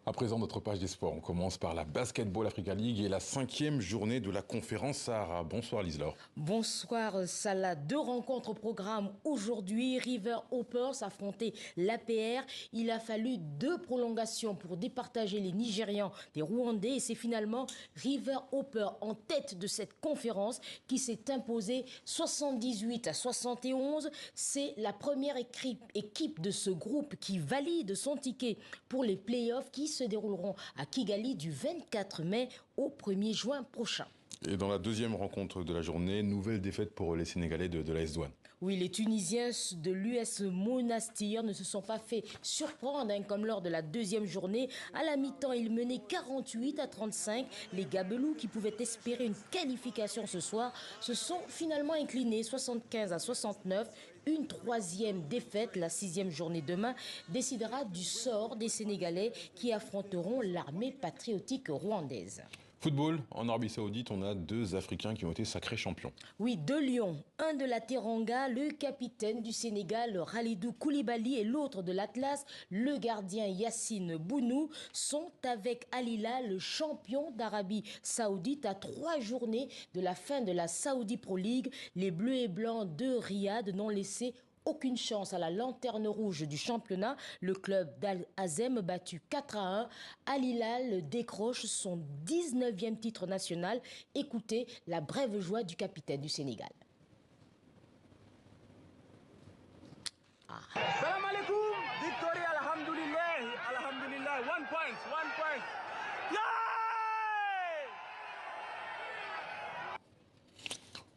À présent, notre page des sports. On commence par la Basketball Africa League et la 5e journée de la conférence Sahara. Bonsoir Lise-Laure. Bonsoir Salah. 2 rencontres au programme aujourd'hui. River Hoppers affrontait l'APR. Il a fallu 2 prolongations pour départager les Nigérians des Rwandais. Et c'est finalement River Hoppers en tête de cette conférence qui s'est imposée 78-71. C'est la première équipe de ce groupe qui valide son ticket pour les playoffs qui se dérouleront à Kigali du 24 mai au 1er juin prochain. Et dans la deuxième rencontre de la journée, nouvelle défaite pour les Sénégalais de l'AS Douanes. Oui, les Tunisiens de l'US Monastir ne se sont pas fait surprendre comme lors de la deuxième journée. À la mi-temps, ils menaient 48-35. Les Gabelous, qui pouvaient espérer une qualification ce soir, se sont finalement inclinés 75-69. Une troisième défaite, la 6e journée demain, décidera du sort des Sénégalais qui affronteront l'armée patriotique rwandaise. Football, en Arabie Saoudite, on a 2 Africains qui ont été sacrés champions. Oui, 2 lions. Un de la Teranga, le capitaine du Sénégal, Khalidou Koulibaly, et l'autre de l'Atlas, le gardien Yassine Bounou, sont avec Al Hilal, le champion d'Arabie Saoudite, à 3 journées de la fin de la Saudi Pro League. Les Bleus et Blancs de Riyad n'ont laissé aucune chance à la lanterne rouge du championnat. Le club d'Al Azem, battu 4-1. Al Hilal décroche son 19e titre national. Écoutez la brève joie du capitaine du Sénégal. Salam alaikum. Victory, alhamdulillah. Alhamdulillah. 1 point. Yeah!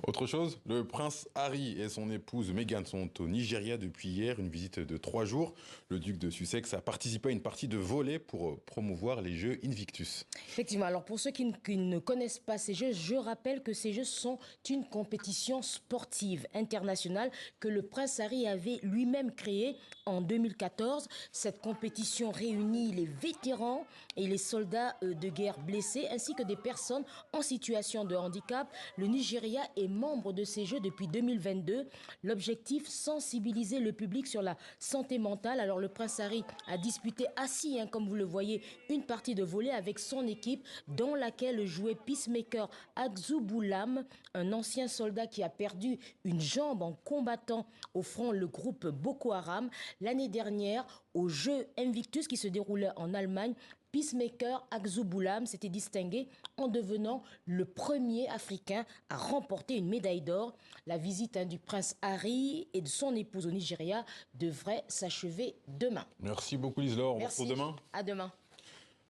Autre chose, le prince Harry et son épouse Meghan sont au Nigeria depuis hier, une visite de 3 jours. Le duc de Sussex a participé à une partie de volley pour promouvoir les Jeux Invictus. Effectivement, alors pour ceux qui ne connaissent pas ces Jeux, je rappelle que ces Jeux sont une compétition sportive internationale que le prince Harry avait lui-même créée en 2014. Cette compétition réunit les vétérans et les soldats de guerre blessés ainsi que des personnes en situation de handicap. Le Nigeria est membre de ces Jeux depuis 2022. L'objectif, sensibiliser le public sur la santé mentale. Alors le prince Harry a disputé assis, comme vous le voyez, une partie de volley avec son équipe dans laquelle jouait Peacemaker Agzuboulam, un ancien soldat qui a perdu une jambe en combattant au front le groupe Boko Haram. L'année dernière, aux Jeux Invictus qui se déroulaient en Allemagne, Peacemaker Agzuboulam s'était distingué en devenant le premier Africain à remporter une médaille d'or. La visite du prince Harry et de son épouse au Nigeria devrait s'achever demain. Merci beaucoup Lise-Laure, on se retrouve demain. À demain.